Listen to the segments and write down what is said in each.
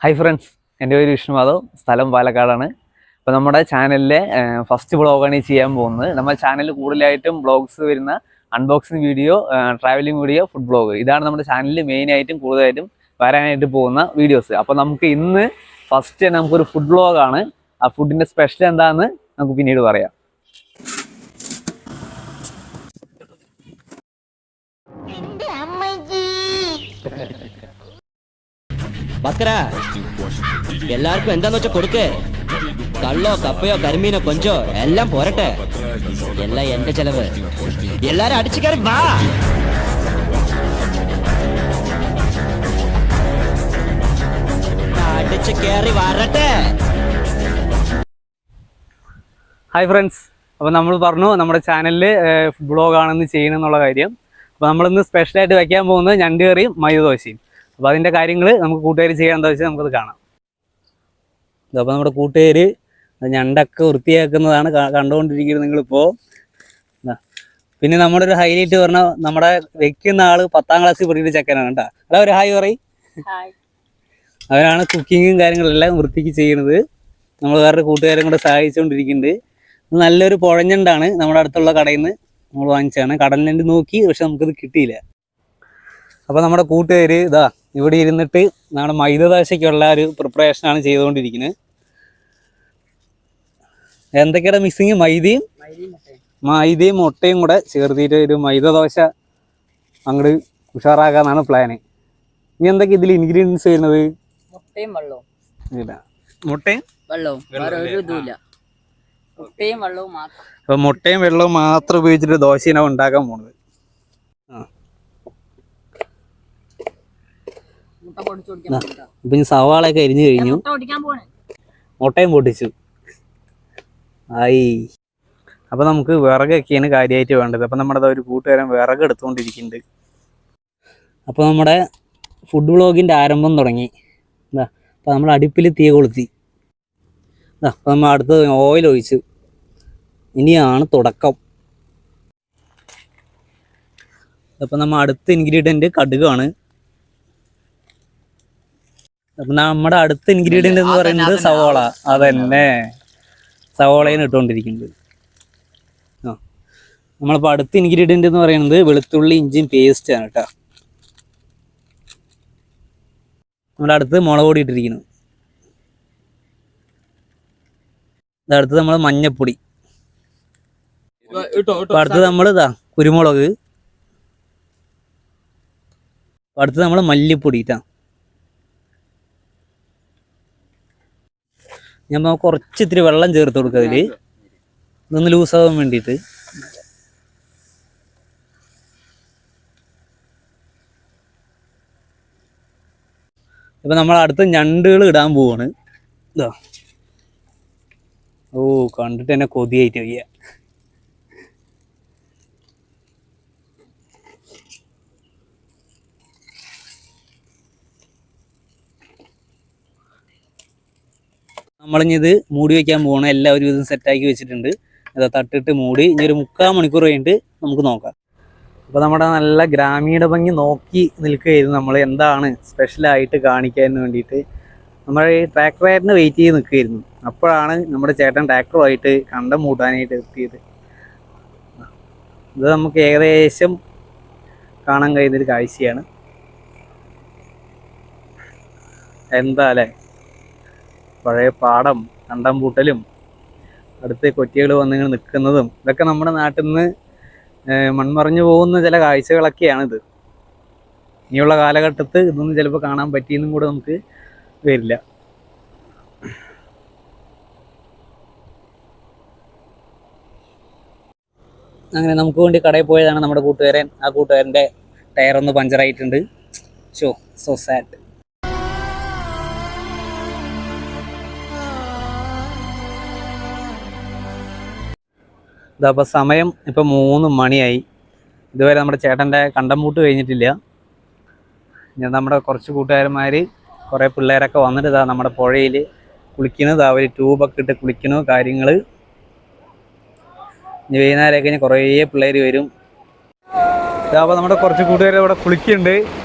Hi friends, എൻ്റെ പേര് വിഷ്ണു മാധവ്, സ്ഥലം പാലക്കാടാണ്. അപ്പോൾ നമ്മുടെ ചാനലിലെ ഫസ്റ്റ് വ്ളോഗാണ് ഈ ചെയ്യാൻ പോകുന്നത്. നമ്മുടെ ചാനലിൽ കൂടുതലായിട്ടും വ്ളോഗ്സ് വരുന്ന unboxing video, travelling video, food vlog, ഇതാണ് നമ്മുടെ ചാനലിൽ മെയിനായിട്ടും കൂടുതലായിട്ടും വരാനായിട്ട് പോകുന്ന വീഡിയോസ്. അപ്പോൾ നമുക്ക് ഇന്ന് ഫസ്റ്റ് നമുക്കൊരു ഫുഡ് വ്ളോഗാണ്. ആ ഫുഡിൻ്റെ സ്പെഷ്യൽ എന്താണെന്ന് നമുക്ക് പിന്നീട് പറയാം. ബക്കര എല്ലാവർക്കും എന്താന്ന് വെച്ചാ കൊടുക്കേ. കള്ളോ കപ്പയോ കരിമീനോ കൊഞ്ചോ എല്ലാം പോരട്ടെ. എല്ലാം എന്റെ ചെലവ്. എല്ലാരും അടിച്ചു കയറി വാ. അടിച്ചു കയറി വരട്ടെ. ഹായ് ഫ്രണ്ട്സ്, അപ്പോൾ നമ്മൾ പറഞ്ഞു നമ്മുടെ ചാനലിൽ ഫുഡ് വ്ളോഗാണെന്ന് ചെയ്യണമെന്നുള്ള കാര്യം. അപ്പോൾ നമ്മളിന്ന് സ്പെഷ്യലായിട്ട് വയ്ക്കാൻ പോകുന്നത് ഞണ്ടുകറിയും മൈദ ദോശയും. അപ്പോൾ അതിൻ്റെ കാര്യങ്ങൾ നമുക്ക് കൂട്ടുകാർ ചെയ്യാമെന്ന് വെച്ചാൽ നമുക്കത് കാണാം. അപ്പോൾ നമ്മുടെ കൂട്ടുകാർ ഞണ്ടൊക്കെ വൃത്തിയാക്കുന്നതാണ് കണ്ടുകൊണ്ടിരിക്കുന്നത് നിങ്ങളിപ്പോൾ. പിന്നെ നമ്മുടെ ഒരു ഹൈലൈറ്റ് പറഞ്ഞാൽ നമ്മുടെ വെക്കുന്ന ആൾ 10ാം ക്ലാസ്സിൽ പഠിക്കുന്ന ചെക്കനാണ് കേട്ടോ. അല്ല, ഒരു ഹായ് പറയും. അവരാണ് കുക്കിങ്ങും കാര്യങ്ങളെല്ലാം വൃത്തിക്ക് ചെയ്യുന്നത്. നമ്മൾ വേറൊരു കൂട്ടുകാരും കൂടെ സഹായിച്ചുകൊണ്ടിരിക്കുന്നുണ്ട്. നല്ലൊരു പുഴഞ്ഞണ്ടാണ് നമ്മുടെ അടുത്തുള്ള കടയിൽ നിന്ന് നമ്മൾ വാങ്ങിച്ചതാണ്. കടലിൽ നോക്കി, പക്ഷെ നമുക്കത് കിട്ടിയില്ല. അപ്പോൾ നമ്മുടെ കൂട്ടുകാർ ഇതാ ഇവിടെ ഇരുന്നിട്ട് നമ്മുടെ മൈദ ദോശയ്ക്കുള്ള ഒരു പ്രിപ്പറേഷനാണ് ചെയ്തുകൊണ്ടിരിക്കുന്നത്. എന്തൊക്കെയാണ് മിക്സിങ്? മൈദയും മുട്ടയും കൂടെ ചേർത്തിട്ട് ഒരു മൈദ ദോശ അങ്ങോട്ട് ഉഷാറാക്കാന്നാണ് പ്ലാന്. ഇനി എന്തൊക്കെ ഇതിൽ ഇൻഗ്രീഡിയൻസ് വരുന്നത്? മുട്ടയും വെള്ളവും. അപ്പോൾ മുട്ടയും വെള്ളവും മാത്രം ഉപയോഗിച്ചിട്ട് ദോശയാണ് ഉണ്ടാക്കാൻ പോകുന്നത്. ഇപ്പൊ സവാളയൊക്കെ അരിഞ്ഞു കഴിഞ്ഞു, മുട്ടയും പൊട്ടിച്ചു ആയി. അപ്പൊ നമുക്ക് വിറകൊക്കെയാണ് കാര്യമായിട്ട് വേണ്ടത്. അപ്പൊ നമ്മുടെ ഒരു കൂട്ടുകാരൻ വിറക് എടുത്തുകൊണ്ടിരിക്കുന്നുണ്ട്. അപ്പൊ നമ്മുടെ ഫുഡ് വ്ളോഗിന്റെ ആരംഭം തുടങ്ങി. അപ്പൊ നമ്മൾ അടുപ്പിൽ തീ കൊളുത്തി. അപ്പൊ നമ്മൾ അടുത്ത് ഓയിൽ ഒഴിച്ചു. ഇനിയാണ് തുടക്കം. അപ്പൊ നമ്മൾ അടുത്ത ഇൻഗ്രീഡിയന്റ് കടുകാണ്. അപ്പൊ നമ്മുടെ അടുത്ത ഇൻഗ്രീഡിയന്റ് എന്ന് പറയുന്നത് സവോള. അതന്നെ, സവോളയാണ് ഇട്ടുകൊണ്ടിരിക്കുന്നത്. നമ്മളിപ്പോൾ അടുത്ത ഇൻഗ്രീഡിയന്റ് എന്ന് പറയുന്നത് വെളുത്തുള്ളി ഇഞ്ചിയും പേസ്റ്റ് ആണ് കേട്ടോ. നമ്മുടെ അടുത്ത് മുളക് പൊടി ഇട്ടിരിക്കുന്നു. അടുത്ത് നമ്മൾ മഞ്ഞപ്പൊടി. അടുത്ത് നമ്മൾ കുരുമുളക്. അടുത്ത് നമ്മൾ മല്ലിപ്പൊടി ഇട്ടാ. ഞാൻ കുറച്ച് ഇത്തിരി വെള്ളം ചേർത്ത് കൊടുക്കുക അതിൽ, ഇതൊന്ന് ലൂസാകാൻ വേണ്ടിയിട്ട്. ഇപ്പം നമ്മൾ അടുത്ത ഞണ്ടുകൾ ഇടാൻ പോവാണ്. ഇതാ, ഓ കണ്ടിട്ട് തന്നെ കൊതിയായിട്ട് വയ്യ. നമ്മളിനി ഇത് മൂടി വയ്ക്കാൻ പോകണം. എല്ലാവരും ഇത് സെറ്റാക്കി വെച്ചിട്ടുണ്ട്. അത് തട്ടിട്ട് മൂടി ഇനി ഒരു 3/4 മണിക്കൂർ കഴിഞ്ഞിട്ട് നമുക്ക് നോക്കാം. അപ്പോൾ നമ്മുടെ നല്ല ഗ്രാമീണ ഭംഗി നോക്കി നിൽക്കുകയായിരുന്നു നമ്മൾ, എന്താണ് സ്പെഷ്യലായിട്ട് കാണിക്കാൻ വേണ്ടിയിട്ട്. നമ്മൾ ഈ ട്രാക്ടർ റൈഡിന് വെയിറ്റ് ചെയ്ത് നിൽക്കുകയായിരുന്നു. അപ്പോഴാണ് നമ്മുടെ ചേട്ടൻ ട്രാക്ടറുമായിട്ട് കണ്ടം മൂട്ടാനായിട്ട് എത്തിയത്. ഇത് നമുക്ക് ഏകദേശം കാണാൻ കഴിയുന്നൊരു കാഴ്ചയാണ്. എന്താ അല്ലേ, പഴയ പാടം, കണ്ടം പൂട്ടലും അടുത്ത് കൊറ്റികൾ വന്നിങ്ങനെ നിൽക്കുന്നതും ഇതൊക്കെ നമ്മുടെ നാട്ടിൽ നിന്ന് മൺമറഞ്ഞു പോകുന്ന ചില കാഴ്ചകളൊക്കെയാണിത്. ഇനിയുള്ള കാലഘട്ടത്ത് ഇതൊന്നും ചിലപ്പോൾ കാണാൻ പറ്റിയെന്നും കൂടെ നമുക്ക് വരില്ല. അങ്ങനെ നമുക്ക് വേണ്ടി കടയിൽ പോയതാണ് നമ്മുടെ കൂട്ടുകാരൻ. ആ കൂട്ടുകാരൻ്റെ ടയറൊന്ന് പഞ്ചറായിട്ടുണ്ട്. So sad. ഇതപ്പോൾ സമയം ഇപ്പം 3 മണിയായി. ഇതുവരെ നമ്മുടെ ചേട്ടൻ്റെ കണ്ടംപൂട്ട് കഴിഞ്ഞിട്ടില്ല. ഞാൻ നമ്മുടെ കുറച്ച് കൂട്ടുകാരന്മാർ, കുറേ പിള്ളേരൊക്കെ വന്നിട്ട് ഇതാ നമ്മുടെ പുഴയിൽ കുളിക്കുന്നത്. അവർ ട്യൂബൊക്കെ ഇട്ട് കുളിക്കണ കാര്യങ്ങൾ. ഇനി വൈകുന്നേരമൊക്കെ ഇനി കുറേ പിള്ളേർ വരും. അപ്പോൾ നമ്മുടെ കുറച്ച് കൂട്ടുകാർ ഇവിടെ കുളിക്കുന്നുണ്ട്.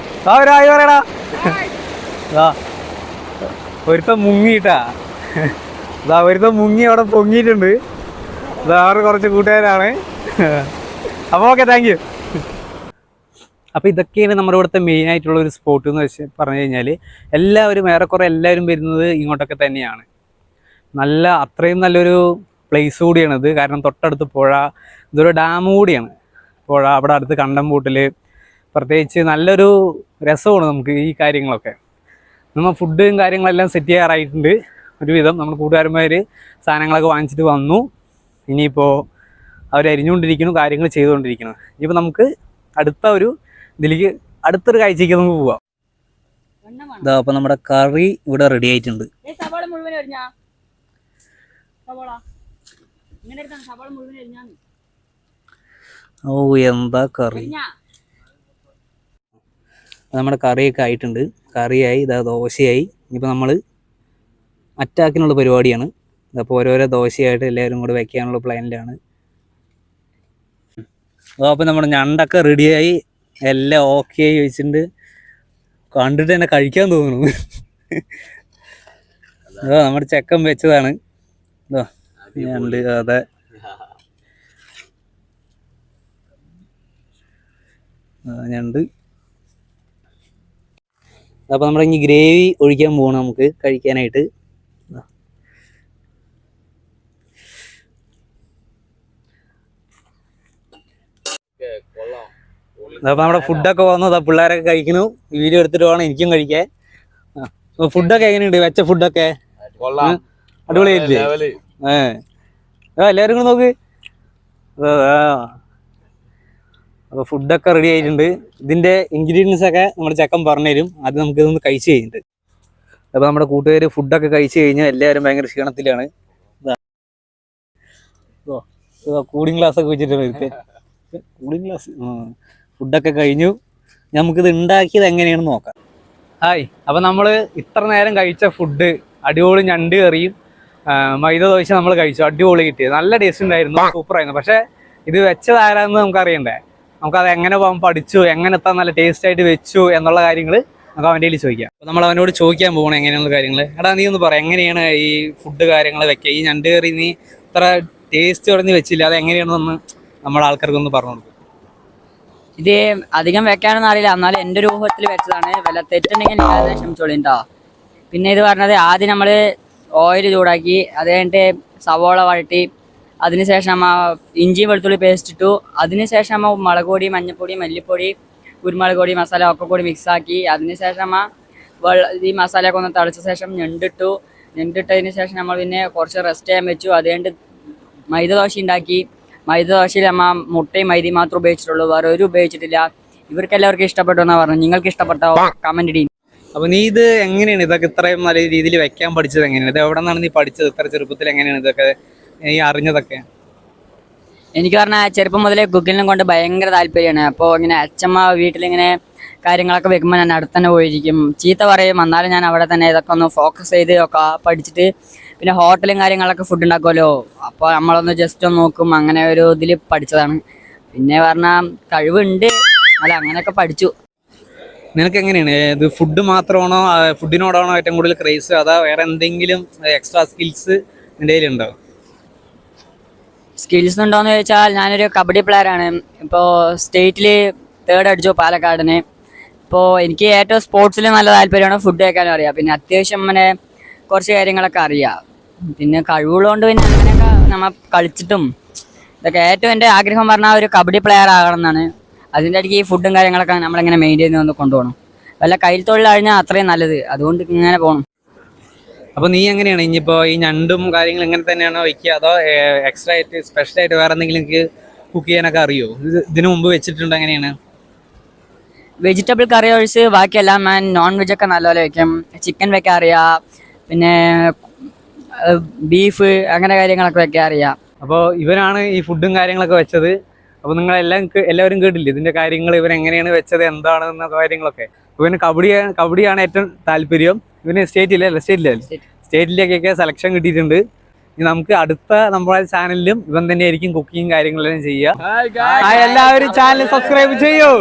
ആ ഒരു ആയി പറയടാ. ഒരുത്തം മുങ്ങിയിട്ടാ, ഇതാ ഒരുത്തം മുങ്ങി അവിടെ പൊങ്ങിയിട്ടുണ്ട്. ഇതാറ് കുറച്ച് കൂട്ടുകാരാണ്. അപ്പോൾ ഓക്കെ, താങ്ക് യു. അപ്പോൾ ഇതൊക്കെയാണ് നമ്മുടെ ഇവിടുത്തെ മെയിൻ ആയിട്ടുള്ള ഒരു സ്പോട്ട് എന്ന് വെച്ച് പറഞ്ഞു കഴിഞ്ഞാൽ എല്ലാവരും ഏറെക്കുറെ എല്ലാവരും വരുന്നത് ഇങ്ങോട്ടൊക്കെ തന്നെയാണ്. അത്രയും നല്ലൊരു പ്ലേസ് കൂടിയാണിത്. കാരണം തൊട്ടടുത്ത് പുഴ, ഇതൊരു ഡാം കൂടിയാണ് പുഴ. അവിടെ അടുത്ത് കണ്ടംപൂട്ടിൽ പ്രത്യേകിച്ച് നല്ലൊരു രസമാണ് നമുക്ക് ഈ കാര്യങ്ങളൊക്കെ. നമ്മൾ ഫുഡും കാര്യങ്ങളെല്ലാം സെറ്റ് ചെയ്യാറായിട്ടുണ്ട് ഒരുവിധം. നമ്മൾ കൂട്ടുകാരന്മാർ സാധനങ്ങളൊക്കെ വാങ്ങിച്ചിട്ട് വന്നു. ഇനിയിപ്പോൾ അവരരിഞ്ഞുകൊണ്ടിരിക്കുന്നു, കാര്യങ്ങൾ ചെയ്തുകൊണ്ടിരിക്കുന്നു. ഇനിയിപ്പോൾ നമുക്ക് അടുത്തൊരു കാഴ്ചയ്ക്ക് നമുക്ക് പോവാം. ഇതാ അപ്പോൾ നമ്മുടെ കറി ഇവിടെ റെഡി ആയിട്ടുണ്ട്. ഓ എന്താ കറി! നമ്മുടെ കറിയൊക്കെ ആയിട്ടുണ്ട്. കറിയായി, ഇതാ ദോശയായി. ഇനിയിപ്പോൾ നമ്മൾ അറ്റാക്കിനുള്ള പരിപാടിയാണ്. അപ്പോൾ ഓരോരോ ദോശയായിട്ട് എല്ലാവരും കൂടെ വെക്കാനുള്ള പ്ലാനിലാണ്. അപ്പോൾ നമ്മുടെ ഞണ്ടൊക്കെ റെഡിയായി, എല്ലാം ഓക്കെ ആയി വെച്ചിട്ടുണ്ട്. കണ്ടിട്ട് തന്നെ കഴിക്കാൻ തോന്നുന്നു. അതോ നമ്മുടെ ചെക്കൻ വെച്ചതാണ്. ഇതോ ഞണ്ട്. അതെ, ഞണ്ട്. അപ്പോൾ നമ്മുടെ ഇനി ഗ്രേവി ഒഴിക്കാൻ പോകണം നമുക്ക് കഴിക്കാനായിട്ട്. അപ്പോൾ നമ്മുടെ ഫുഡൊക്കെ വന്നു, പിള്ളേരൊക്കെ കഴിക്കുന്നു. വീഡിയോ എടുത്തിട്ട് വേണം എനിക്കും കഴിക്കാൻ. ഫുഡൊക്കെ എങ്ങനെയുണ്ട്? വെച്ച ഫുഡൊക്കെ അടിപൊളിയായില്ലേ? എല്ലാവരും കൂടെ നോക്ക്. അപ്പോൾ ഫുഡൊക്കെ റെഡി ആയിട്ടുണ്ട്. ഇതിൻ്റെ ഇൻഗ്രീഡിയൻസ് ഒക്കെ നമ്മുടെ ചെക്കൻ പറഞ്ഞുതരും. അത് നമുക്കിതൊന്ന് കഴിച്ച് കഴിഞ്ഞിട്ട്. അപ്പോൾ നമ്മുടെ കൂട്ടുകാർ ഫുഡൊക്കെ കഴിച്ച് കഴിഞ്ഞാൽ എല്ലാവരും ഭയങ്കര ക്ഷീണത്തിലാണ്. കൂളിംഗ് ഗ്ലാസ് ഒക്കെ വെച്ചിട്ടുണ്ട്. Cooling glass. ഫുഡൊക്കെ കഴിഞ്ഞു. നമുക്കിത് ഉണ്ടാക്കിയത് എങ്ങനെയാണെന്ന് നോക്കാം. ഹായ്, അപ്പോൾ നമ്മൾ ഇത്ര നേരം കഴിച്ച ഫുഡ് അടിപൊളി ഞണ്ട് കറിയും മൈദ ദോശ നമ്മൾ കഴിച്ചു. അടിപൊളി കിട്ടിയത്, നല്ല ടേസ്റ്റ് ഉണ്ടായിരുന്നു, സൂപ്പറായിരുന്നു. പക്ഷേ ഇത് വെച്ചത് ആരാന്ന് നമുക്ക് അറിയണ്ടേ. നമുക്കത് എങ്ങനെ പഠിച്ചു, എങ്ങനെ എത്താൻ നല്ല ടേസ്റ്റ് ആയിട്ട് വെച്ചു എന്നുള്ള കാര്യങ്ങൾ നമുക്ക് അവൻ്റെ കയ്യിൽ ചോദിക്കാം. അപ്പോൾ നമ്മൾ അവനോട് ചോദിക്കാൻ പോകണം എങ്ങനെയുള്ള കാര്യങ്ങൾ. എടാ നീ ഒന്ന് പറ, എങ്ങനെയാണ് ഈ ഫുഡ് കാര്യങ്ങൾ വെക്കുക? ഈ ഞണ്ട് കറി നീ ഇത്ര ടേസ്റ്റ് തുടങ്ങി വെച്ചില്ല, അത് എങ്ങനെയാണെന്നൊന്ന് നമ്മുടെ ആൾക്കാർക്കൊന്ന് പറഞ്ഞു കൊടുക്കും. ഇത് അധികം വെക്കാനൊന്നും അറിയില്ല, എന്നാലും എൻ്റെ ഒരു ഊഹത്തിൽ വെച്ചതാണ്. വല്ല തെറ്റുണ്ടെങ്കിൽ നിങ്ങൾ ക്ഷമിച്ചോളിട്ടോ. പിന്നെ ഇത് പറഞ്ഞത് ആദ്യം നമ്മൾ ഓയിൽ ചൂടാക്കി, അത് കഴിഞ്ഞിട്ട് സവോള വഴട്ടി, അതിനുശേഷം ഇഞ്ചി വെളുത്തുള്ളി പേസ്റ്റ് ഇട്ടു. അതിനുശേഷം മുളക് പൊടി, മഞ്ഞൾപ്പൊടി, മല്ലിപ്പൊടി, കുരുമുളക് പൊടി, മസാല ഒക്കെ കൂടി മിക്സാക്കി. അതിനുശേഷം ഈ മസാലയൊക്കെ ഒന്ന് തിളച്ച ശേഷം ഞണ്ടിട്ടതിന് ശേഷം നമ്മൾ പിന്നെ കുറച്ച് റെസ്റ്റ് ചെയ്യാൻ വെച്ചു. അത് കഴിഞ്ഞിട്ട് മൈദ ദോശ ഉണ്ടാക്കി. മൈദ ദോശയിൽ മുട്ടയും മൈദയും മാത്രം ഉപയോഗിച്ചിട്ടുള്ളൂ, വേറെ ഒരു ഉപയോഗിച്ചിട്ടില്ല. ഇവർക്ക് എല്ലാവർക്കും ഇഷ്ടപ്പെട്ടു എന്നാ പറഞ്ഞു. നിങ്ങൾക്ക് ഇഷ്ടപ്പെട്ടോ? കമന്റ് ഇടി. അപ്പൊ നീ ഇത് എങ്ങനെയാണ് ഇതൊക്കെ ഇത്രയും നല്ല രീതിയിൽ വെക്കാൻ പഠിച്ചത്? എങ്ങനെയാണ് ഇത്? എവിടെ നിന്നാണ് നീ പഠിച്ചത്? ഇത്ര ചെറുപ്പത്തിൽ എങ്ങനെയാണ് ഇതൊക്കെ നീ അറിഞ്ഞതൊക്കെ? എനിക്ക് പറഞ്ഞാൽ ചെറുപ്പം മുതലേ കുക്കിങ്ങിനെ കൊണ്ട് ഭയങ്കര താല്പര്യമാണ്. അപ്പോൾ ഇങ്ങനെ അച്ഛമ്മ വീട്ടിലിങ്ങനെ കാര്യങ്ങളൊക്കെ വെക്കുമ്പോൾ ഞാൻ അടുത്ത് തന്നെ പോയിരിക്കും. ചീത്ത പറയും, എന്നാലും ഞാൻ അവിടെ തന്നെ ഇതൊക്കെ ഒന്ന് ഫോക്കസ് ചെയ്ത് ഒക്കെ പഠിച്ചിട്ട്, പിന്നെ ഹോട്ടലും കാര്യങ്ങളൊക്കെ ഫുഡ് ഉണ്ടാക്കുമല്ലോ, അപ്പോൾ നമ്മളൊന്ന് ജസ്റ്റ് ഒന്ന് നോക്കും. അങ്ങനെ ഒരു ഇതിൽ പഠിച്ചതാണ്. പിന്നെ പറഞ്ഞാൽ കഴിവുണ്ട്, അല്ല അങ്ങനെയൊക്കെ പഠിച്ചു. നിനക്ക് എങ്ങനെയാണ് ഇത്? ഫുഡ് മാത്രമാണോ, ഫുഡിനോടാണോ ഏറ്റവും കൂടുതൽ ക്രേസ്, അതാ വേറെ എന്തെങ്കിലും എക്സ്ട്രാ സ്കിൽസ് നിൻ്റെ കയ്യിലുണ്ടോ? സ്കിൽസ് ഉണ്ടോയെന്ന് ചോദിച്ചാൽ ഞാനൊരു കബഡി പ്ലെയറാണ്. ഇപ്പോൾ സ്റ്റേറ്റിൽ 3rd അടിച്ചു പാലക്കാടിന്. ഇപ്പോൾ എനിക്ക് ഏറ്റവും സ്പോർട്സിൽ നല്ല താല്പര്യമാണ്, ഫുഡ് കഴിക്കാനും അറിയാം. പിന്നെ അത്യാവശ്യം അങ്ങനെ കുറച്ച് കാര്യങ്ങളൊക്കെ അറിയാം. പിന്നെ കഴിവുള്ളതുകൊണ്ട് പിന്നെ അങ്ങനെയൊക്കെ നമ്മൾ കളിച്ചിട്ടും ഇതൊക്കെ. ഏറ്റവും എൻ്റെ ആഗ്രഹം പറഞ്ഞാൽ ഒരു കബഡി പ്ലെയർ ആകണം എന്നാണ്. അതിൻ്റെ ഇടയ്ക്ക് ഈ ഫുഡും കാര്യങ്ങളൊക്കെ നമ്മളിങ്ങനെ മെയിൻറ്റെയിൻ ചെയ്ത് കൊണ്ടുപോകണം. വല്ല കയ്യിൽ തൊഴിൽ കഴിഞ്ഞാൽ അത്രയും നല്ലത്. അതുകൊണ്ട് ഇങ്ങനെ പോകണം. അപ്പോൾ നീ എങ്ങനെയാണ് ഇനിയിപ്പോൾ ഈ ഞണ്ടും കാര്യങ്ങളും ഇങ്ങനെ തന്നെയാണോ വയ്ക്കുക, അതോ എക്സ്ട്രാ ആയിട്ട് സ്പെഷ്യലായിട്ട് വേറെ എന്തെങ്കിലും കുക്ക് ചെയ്യാനൊക്കെ അറിയോ? ഇതിനു മുമ്പ് വെച്ചിട്ടുണ്ടോ? എങ്ങനെയാണ്? വെജിറ്റബിൾ കറി ഒഴിച്ച് ബാക്കിയെല്ലാം ഞാൻ നോൺ വെജൊക്കെ നല്ലപോലെ വയ്ക്കും. ചിക്കൻ വെക്കാൻ അറിയാം, പിന്നെ ബീഫ് അങ്ങനെ കാര്യങ്ങളൊക്കെ വെക്കാൻ അറിയാം. അപ്പോൾ ഇവനാണ് ഈ ഫുഡും കാര്യങ്ങളൊക്കെ വെച്ചത്. അപ്പോൾ എല്ലാവരും കേട്ടില്ലേ ഇതിൻ്റെ കാര്യങ്ങൾ, ഇവൻ എങ്ങനെയാണ് വെച്ചത്, എന്താണെന്ന കാര്യങ്ങളൊക്കെ. ഇവന് കബഡിയാണ് ഏറ്റവും താല്പര്യം. ഇവന് സ്റ്റേറ്റിലേക്കൊക്കെ സെലക്ഷൻ കിട്ടിയിട്ടുണ്ട്. ഇനി നമുക്ക് അടുത്ത നമ്മുടെ ചാനലിലും ഇവൻ തന്നെയായിരിക്കും കുക്കിങ് കാര്യങ്ങളെല്ലാം ചെയ്യുക. എല്ലാവരും ചാനൽ സബ്സ്ക്രൈബ് ചെയ്യൂ.